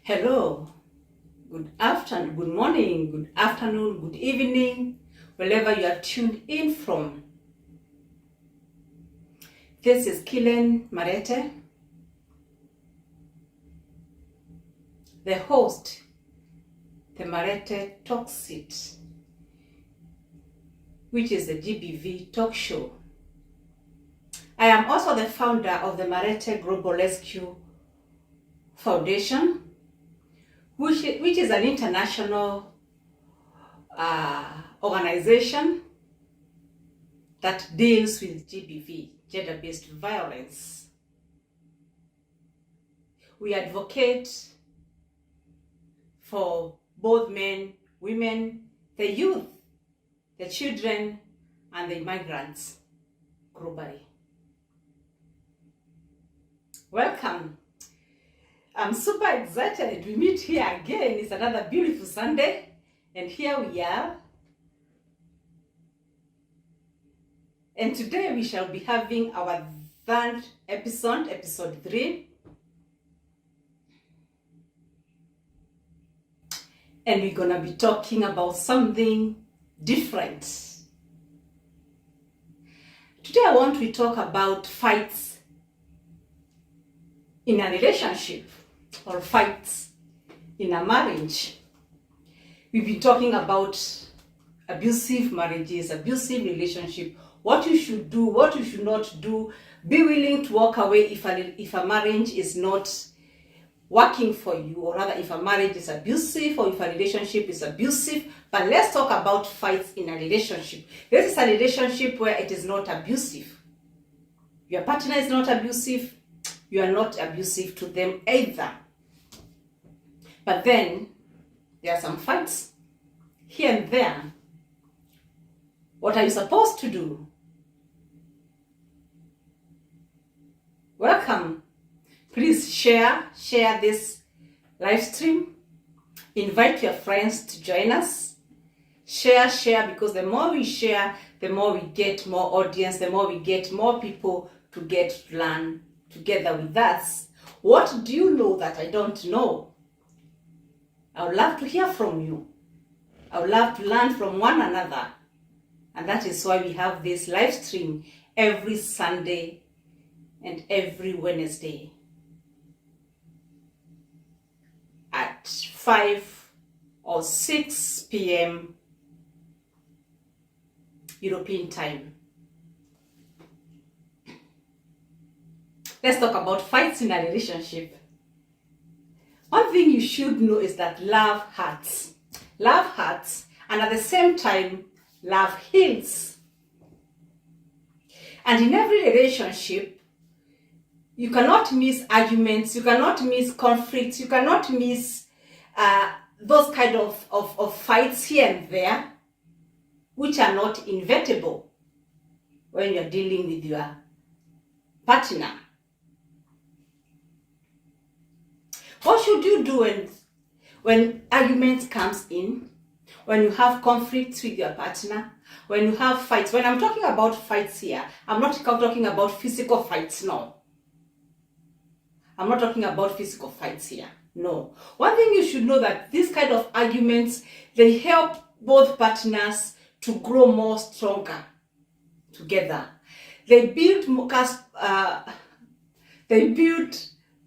Hello, good afternoon, good morning, good afternoon, good evening, wherever you are tuned in from. This is Killen Marete, the host, the Marete Talk Seat, which is the GBV talk show. I am also the founder of the Marete Global Rescue Foundation, which is an international organization that deals with GBV, gender-based violence. We advocate for both men, women, the youth, the children, and the migrants globally. Welcome. I'm super excited. We meet here again. It's another beautiful Sunday, and here we are. And today we shall be having our third episode 3. And we're gonna be talking about something different. Today I want to talk about fights in a relationship or fights in a marriage. We've been talking about abusive marriages, abusive relationship, what you should do, what you should not do. Be willing to walk away if a marriage is not working for you, or rather if a marriage is abusive or if a relationship is abusive. But let's talk about fights in a relationship. This is a relationship where it is not abusive. Your partner is not abusive. You are not abusive to them either. But then there are some fights here and there. What are you supposed to do? Welcome. Please share this live stream. Invite your friends to join us. Share, because the more we share, the more we get more audience, the more we get more people to get to learn together with us. What do you know that I don't know? I would love to hear from you. I would love to learn from one another. And that is why we have this live stream every Sunday and every Wednesday at 5 or 6 p.m. European time. Let's talk about fights in a relationship. One thing you should know is that love hurts. Love hurts, and at the same time, love heals. And in every relationship, you cannot miss arguments, you cannot miss conflicts, you cannot miss those kind of fights here and there, which are not inevitable when you're dealing with your partner. What should you do when arguments comes in, when you have conflicts with your partner, when you have fights? When I'm talking about fights here, I'm not talking about physical fights, no. I'm not talking about physical fights here, no. One thing you should know that these kind of arguments, they help both partners to grow more stronger together. They build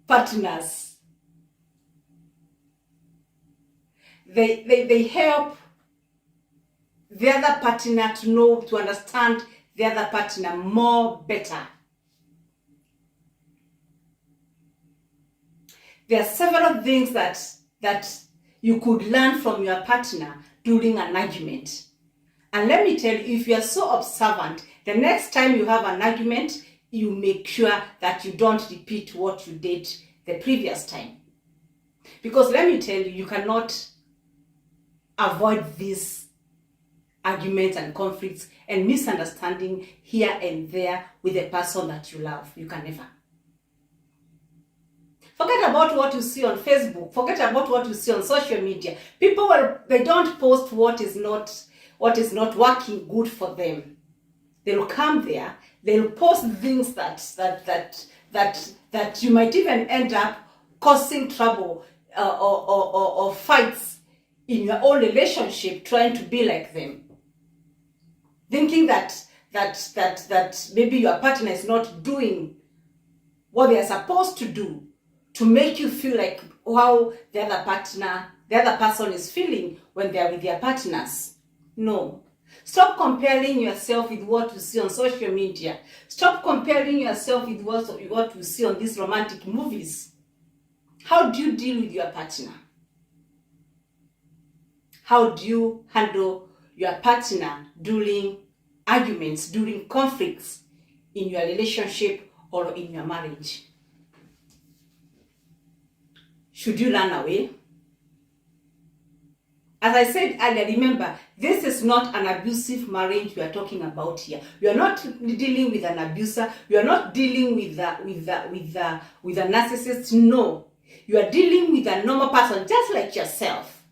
partners. They help the other partner to understand the other partner more better. There are several things that you could learn from your partner during an argument. And let me tell you, if you are so observant, the next time you have an argument, you make sure that you don't repeat what you did the previous time. Because let me tell you, you cannot avoid these arguments and conflicts and misunderstanding here and there with the person that you love. You can never. Forget about what you see on Facebook. Forget about what you see on social media. People they don't post what is not working good for them. They'll come there. They'll post things that you might even end up causing trouble or fights in your own relationship, trying to be like them, thinking that maybe your partner is not doing what they are supposed to do to make you feel like how the other person is feeling when they are with their partners. No. Stop comparing yourself with what you see on social media. Stop comparing yourself with what you see on these romantic movies. How do you deal with your partner? How do you handle your partner during arguments, during conflicts in your relationship or in your marriage? Should you run away? As I said earlier, remember, this is not an abusive marriage we are talking about here. We are not dealing with an abuser. We are not dealing with a narcissist. No. You are dealing with a normal person, just like yourself.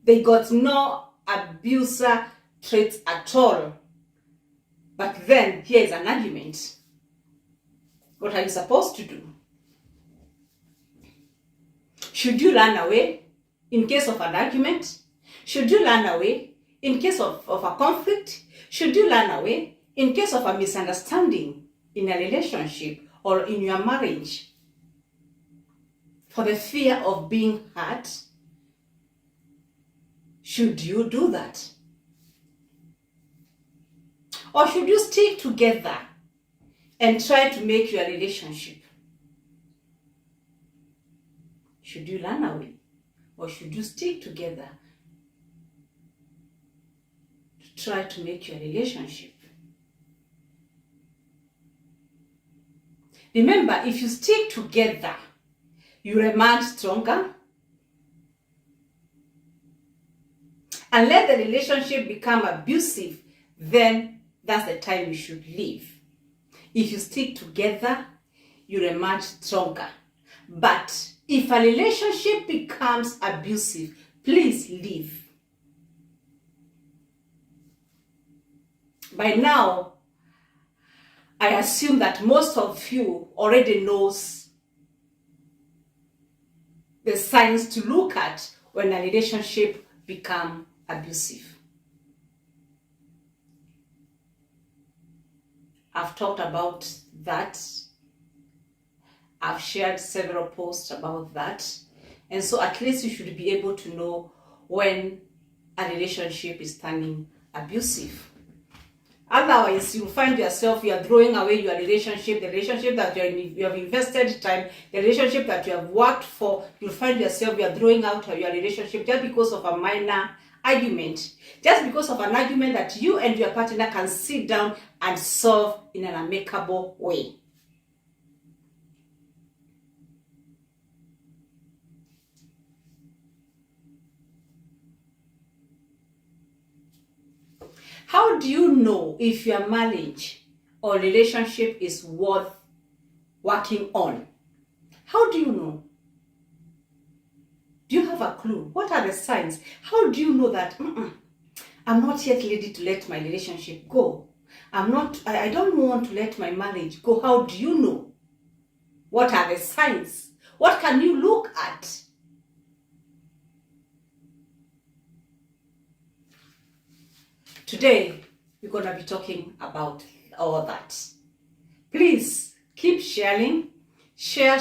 They got no abuser traits at all. But then, here is an argument. What are you supposed to do? Should you run away in case of an argument? Should you run away in case of a conflict? Should you run away in case of a misunderstanding in a relationship or in your marriage? For the fear of being hurt? Should you do that? Or should you stick together and try to make your relationship? Should you run away? Or should you stick together to try to make your relationship? Remember, if you stick together, you remain stronger. And let the relationship become abusive, then that's the time you should leave. If you stick together, you remain stronger. But if a relationship becomes abusive, please leave. By now, I assume that most of you already knows the signs to look at when a relationship becomes abusive. I've talked about that. I've shared several posts about that. And so at least you should be able to know when a relationship is turning abusive. Otherwise, you'll find yourself, you are throwing away your relationship, the relationship that you have invested time, the relationship that you have worked for. You'll find yourself, you are throwing out your relationship just because of a minor argument. Just because of an argument that you and your partner can sit down and solve in an amicable way. How do you know if your marriage or relationship is worth working on? How do you know? Do you have a clue? What are the signs? How do you know that I'm not yet ready to let my relationship go? I don't want to let my marriage go. How do you know? What are the signs? What can you look at? Today, we're going to be talking about all that. Please keep sharing. Share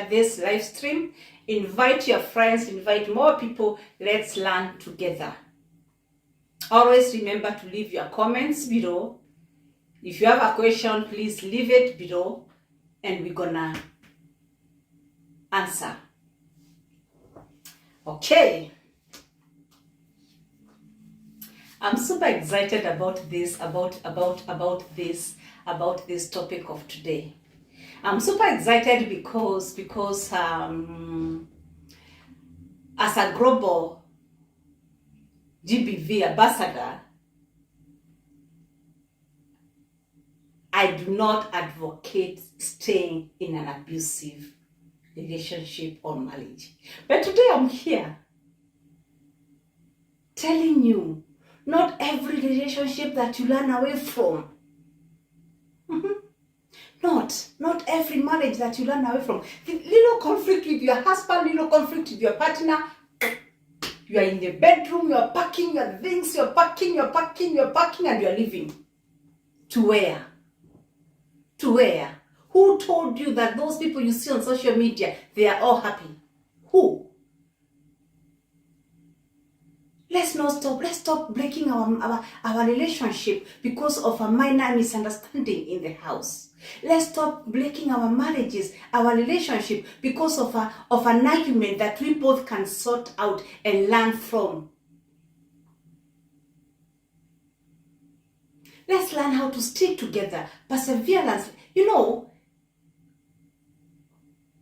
this live stream. Invite your friends, invite more people. Let's learn together. Always remember to leave your comments below. If you have a question, please leave it below and we're gonna answer. Okay. I'm super excited about this topic of today. I'm super excited because as a global GBV ambassador, I do not advocate staying in an abusive relationship or marriage. But today I'm here telling you, not every relationship that you run away from, not Not every marriage that you run away from. The little conflict with your husband, little conflict with your partner. You are in the bedroom, you are packing your things, you're packing, and you're leaving. To where? To where? Who told you that those people you see on social media, they are all happy? Who? Let's stop breaking our relationship because of a minor misunderstanding in the house. Let's stop breaking our marriages, our relationship because of an argument that we both can sort out and learn from. Let's learn how to stick together, perseverance.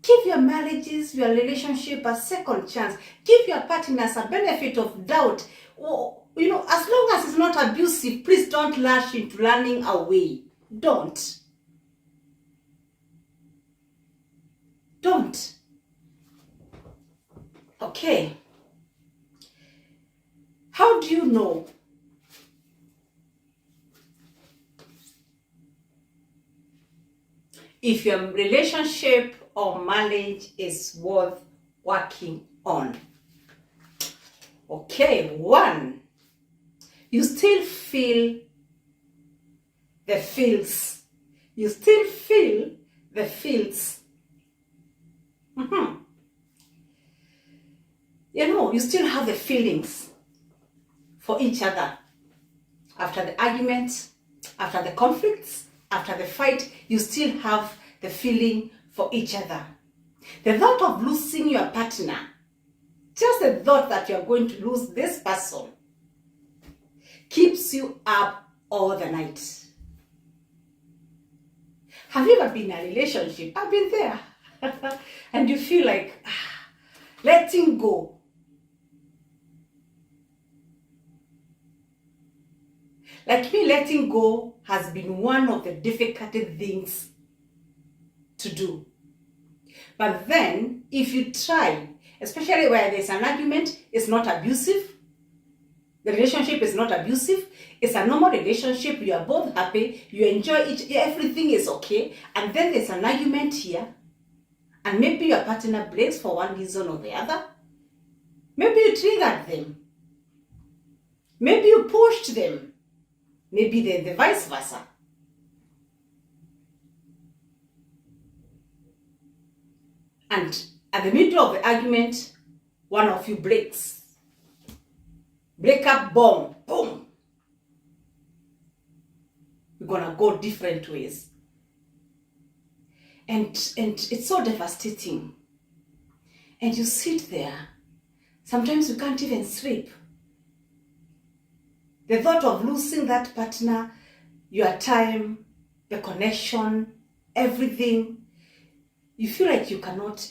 Give your marriages, your relationship a second chance. Give your partners a benefit of doubt. As long as it's not abusive, please don't rush into running away. Don't. Okay. How do you know if your relationship or marriage is worth working on? Okay, 1, you still feel the feels. You still feel the feels. You still have the feelings for each other. After the arguments, after the conflicts, after the fight, you still have the feeling for each other. The thought of losing your partner, just the thought that you're going to lose this person, keeps you up all the night. Have you ever been in a relationship? I've been there. And you feel like letting go. Like me, letting go has been one of the difficult things to do. But then, if you try, especially where there's an argument, it's not abusive. The relationship is not abusive. It's a normal relationship. You are both happy. You enjoy everything is okay. And then there's an argument here. And maybe your partner breaks for one reason or the other. Maybe you triggered them. Maybe you pushed them. Maybe the vice versa. And at the middle of the argument, one of you breaks. Breakup bomb. Boom. We're gonna go different ways. And it's so devastating. And you sit there. Sometimes you can't even sleep. The thought of losing that partner, your time, the connection, everything, you feel like you cannot.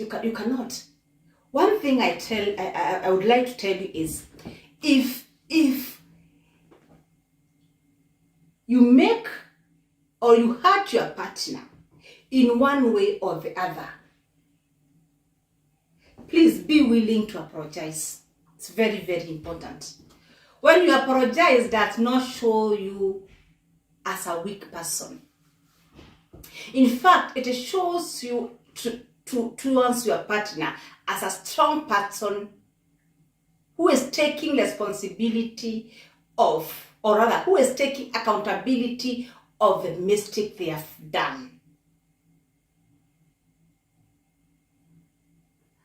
One thing I would like to tell you is, if you make or you hurt your partner in one way or the other, please be willing to apologize. It's very, very important. When you apologize, does not show you as a weak person. In fact, it shows you towards your partner as a strong person who is taking responsibility of, or rather, who is taking accountability of the mistake they have done.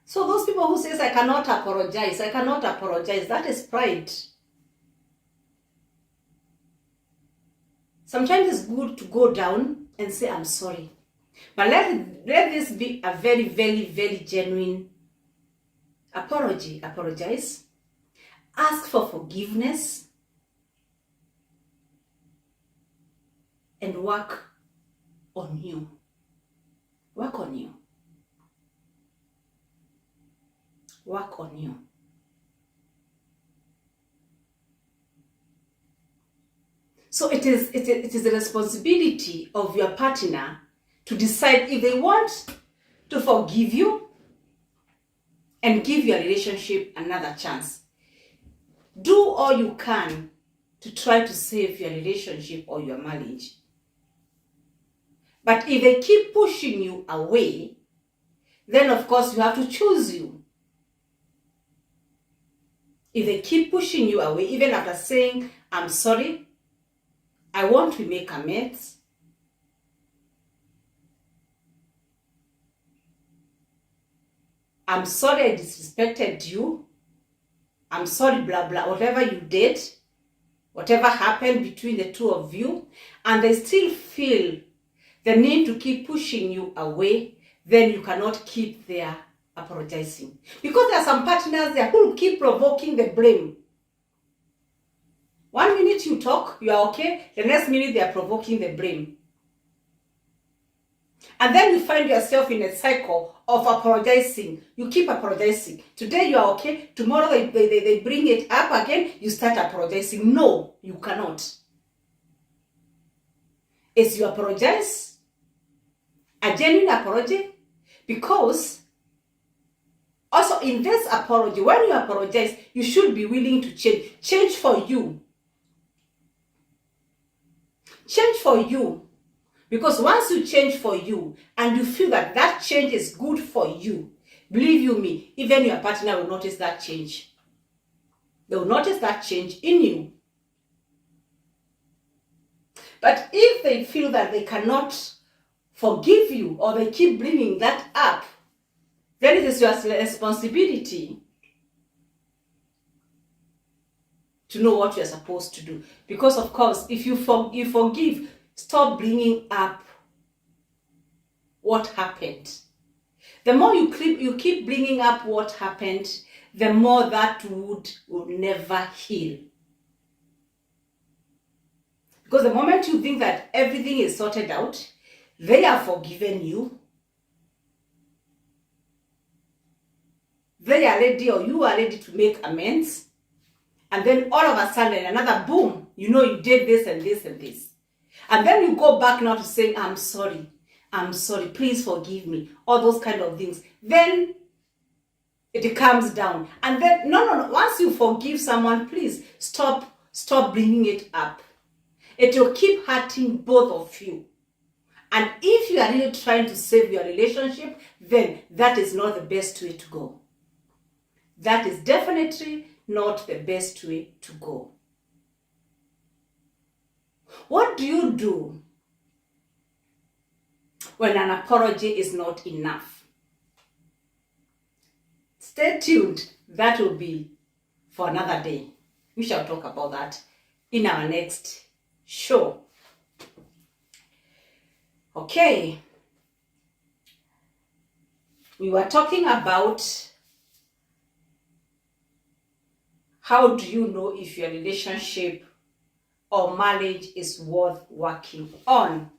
So those people who says, I cannot apologize, that is pride. Sometimes it's good to go down and say, I'm sorry. But let this be a very, very, very genuine apology. Apologize. Ask for forgiveness. And work on you. Work on you. Work on you. So it is the responsibility of your partner to decide if they want to forgive you and give your relationship another chance. Do all you can to try to save your relationship or your marriage. But if they keep pushing you away, then of course you have to choose you. If they keep pushing you away, even after saying, I'm sorry, I want to make amends, I'm sorry I disrespected you, I'm sorry, blah, blah, whatever you did, whatever happened between the two of you, and they still feel the need to keep pushing you away, then you cannot keep there apologizing. Because there are some partners there who will keep provoking the blame. 1 minute you talk, you are okay, the next minute they are provoking the blame. And then you find yourself in a cycle of apologizing. You keep apologizing. Today you are okay, tomorrow they bring it up again, you start apologizing. No, you cannot. Is you apologize a genuine apology? Because also in this apology, when you apologize, you should be willing to change. Change for you. Change for you. Because once you change for you and you feel that that change is good for you, believe you me, even your partner will notice that change. They will notice that change in you. But if they feel that they cannot forgive you or they keep bringing that up, then it is your responsibility to know what you are supposed to do. Because of course, if you forgive, stop bringing up what happened. The more you keep bringing up what happened, the more that wound will never heal. Because the moment you think that everything is sorted out, they have forgiven you, they are ready or you are ready to make amends, and then all of a sudden another boom, you know you did this and this and this. And then you go back now to saying, I'm sorry, please forgive me, all those kind of things. Then it calms down. And then, no, once you forgive someone, please stop bringing it up. It will keep hurting both of you. And if you are really trying to save your relationship, then that is not the best way to go. That is definitely not the best way to go. What do you do when an apology is not enough? Stay tuned. That will be for another day. We shall talk about that in our next show. Okay. We were talking about how do you know if your relationship or marriage is worth working on.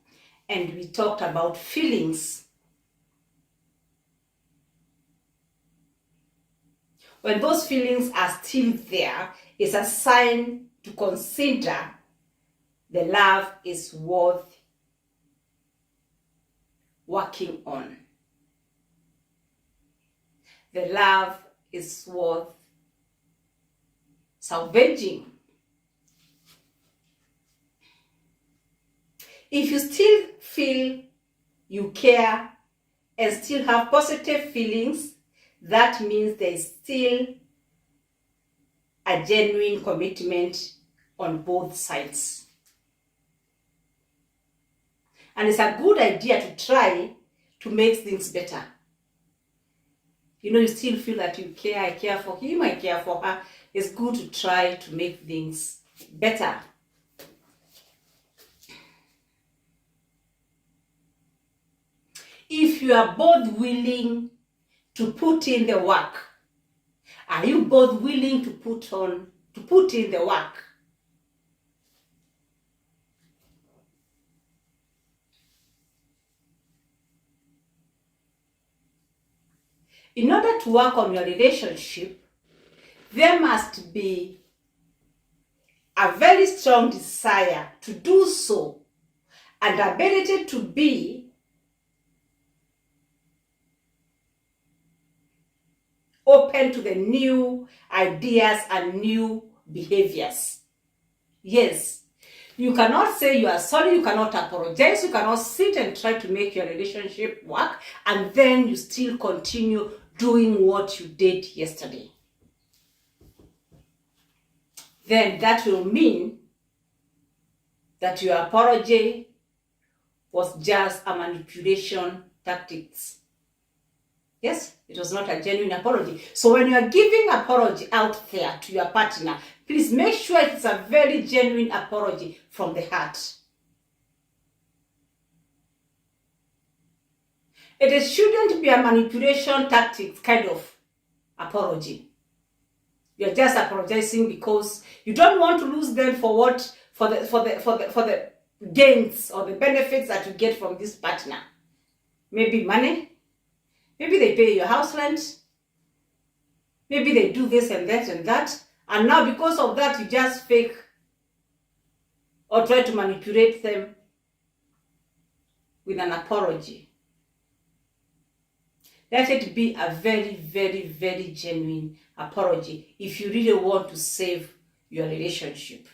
And we talked about feelings. When those feelings are still there, it's a sign to consider the love is worth working on. The love is worth salvaging. If you still feel you care and still have positive feelings, that means there is still a genuine commitment on both sides. And it's a good idea to try to make things better. You know, you still feel that you care, I care for him, I care for her. It's good to try to make things better. If you are both willing to put in the work, are you both willing to put in the work? In order to work on your relationship, there must be a very strong desire to do so and ability to be open to the new ideas and new behaviors. Yes, You cannot say you are sorry, you cannot apologize, you cannot sit and try to make your relationship work, and then you still continue doing what you did yesterday. Then that will mean that your apology was just a manipulation tactics. Yes, it was not a genuine apology. So when you are giving apology out there to your partner, please make sure it's a very genuine apology from the heart. It shouldn't be a manipulation tactics kind of apology. You're just apologizing because you don't want to lose them for the gains or the benefits that you get from this partner. Maybe money, maybe they pay your house rent, maybe they do this and that and that, and now because of that you just fake or try to manipulate them with an apology. Let it be a very, very, very genuine apology if you really want to save your relationship.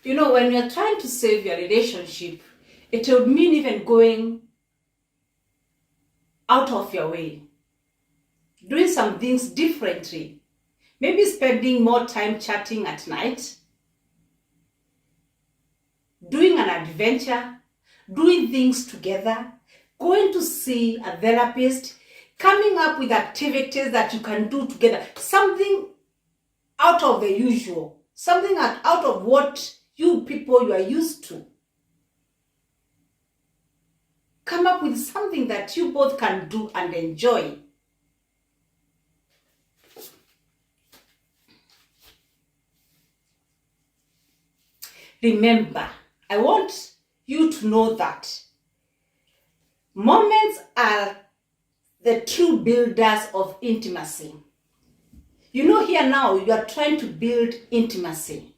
You know, when you're trying to save your relationship, it would mean even going out of your way, doing some things differently. Maybe spending more time chatting at night, doing an adventure, doing things together, going to see a therapist, coming up with activities that you can do together, something out of the usual, something out of what you are used to. Come up with something that you both can do and enjoy. Remember, I want you to know that moments are the true builders of intimacy. You know, here now you are trying to build intimacy.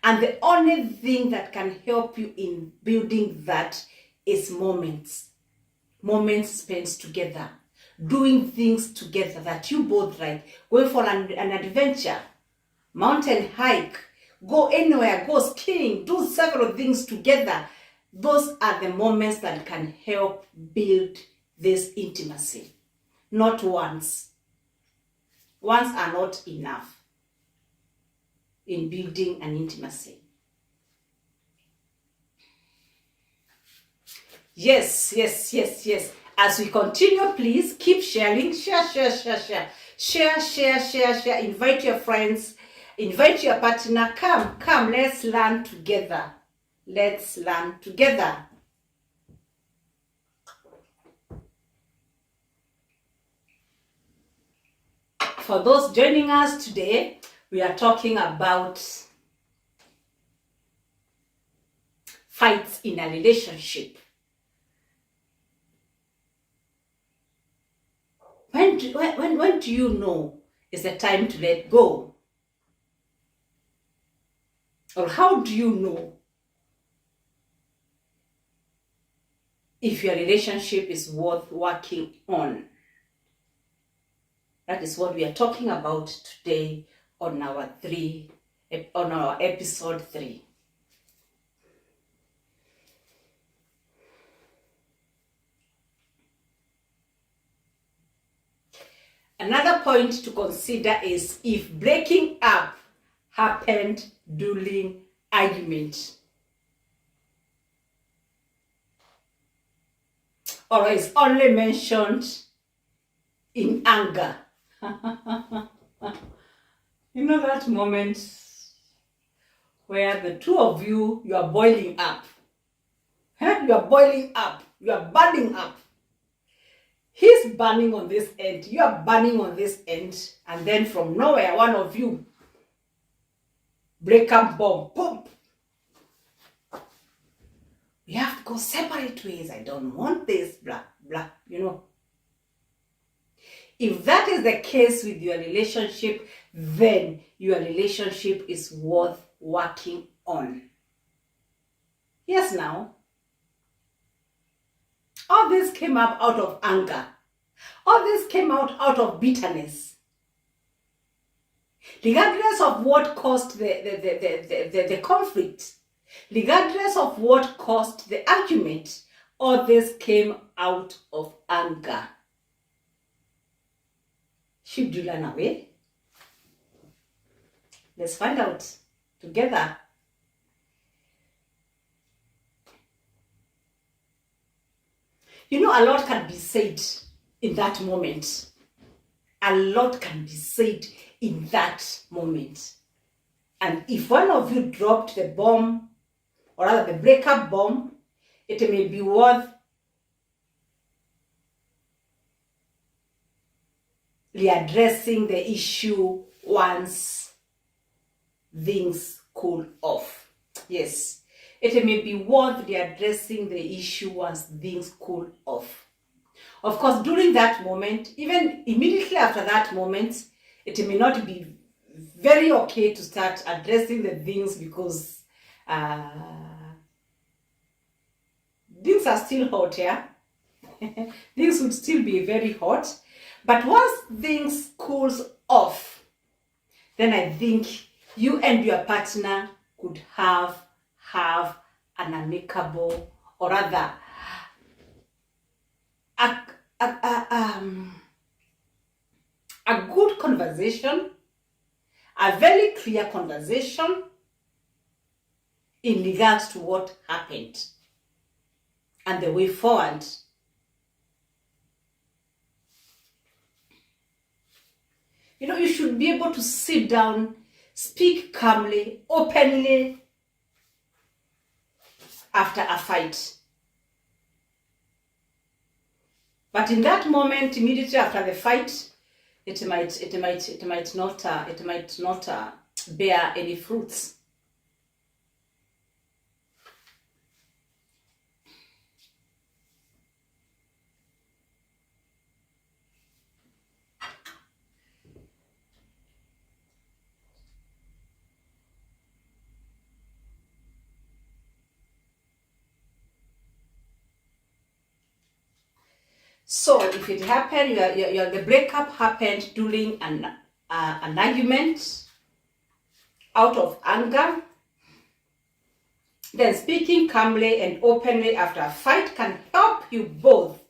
And the only thing that can help you in building that is moments. Moments spent together. Doing things together that you both like. Going for an adventure, mountain hike, go anywhere, go skiing, do several things together. Those are the moments that can help build this intimacy. Not once. Once are not enough in building an intimacy. Yes. As we continue, please keep sharing. Share. Invite your friends. Invite your partner. Come, let's learn together. Let's learn together. For those joining us today, we are talking about fights in a relationship. When do you know is the time to let go? Or how do you know if your relationship is worth working on? That is what we are talking about today on our episode 3. Another point to consider is if breaking up happened during argument, or is only mentioned in anger. You know that moment where the two of you are boiling up. You are boiling up. You are burning up. He's burning on this end. You are burning on this end. And then from nowhere, one of you break up bomb. Boom. We have to go separate ways. I don't want this. Blah, blah. You know. If that is the case with your relationship, then your relationship is worth working on. Yes, now. All this came up out of anger. All this came out of bitterness. Regardless of what caused the conflict, regardless of what caused the argument, all this came out of anger. Should you run away? Let's find out together. You know, a lot can be said in that moment. A lot can be said in that moment. And if one of you dropped the bomb, or rather the breakup bomb, it may be worth readdressing the issue once things cool off. Yes, it may be worth readdressing the issue once things cool off. Of course, during that moment, even immediately after that moment, it may not be very okay to start addressing the things because things are still hot, yeah? Things would still be very hot. But once things cools off, then I think you and your partner could have an amicable, or rather, a good conversation, a very clear conversation in regards to what happened and the way forward. You know, you should be able to sit down, speak calmly, openly after a fight. But in that moment, immediately after the fight, it might not bear any fruits. So if it happened, the breakup happened during an argument, out of anger, then speaking calmly and openly after a fight can help you both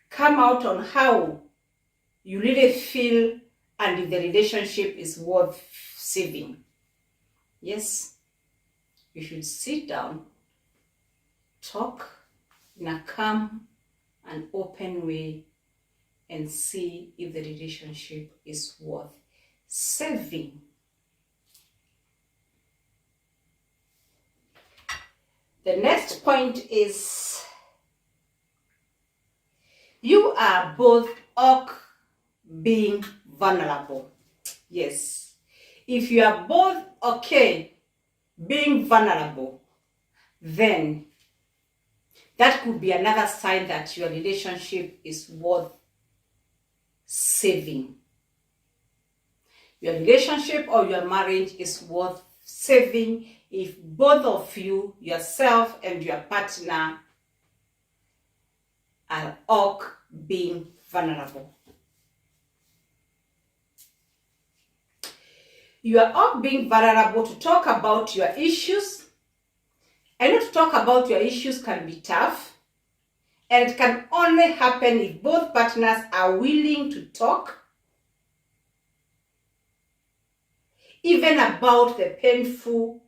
come out on how you really feel and if the relationship is worth saving. Yes, you should sit down, talk in a calm and open way and see if the relationship is worth saving. The next point is you are both being vulnerable. Yes. If you are both okay being vulnerable, then that could be another sign that your relationship is worth saving. Your relationship or your marriage is worth saving if both of you, yourself and your partner, are being vulnerable. You are all being vulnerable to talk about your issues. I know to talk about your issues can be tough, and it can only happen if both partners are willing to talk, even about the painful,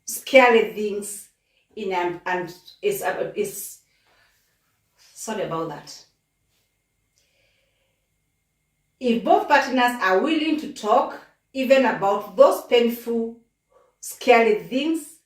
scary things sorry about that. If both partners are willing to talk, even about those painful, scary things,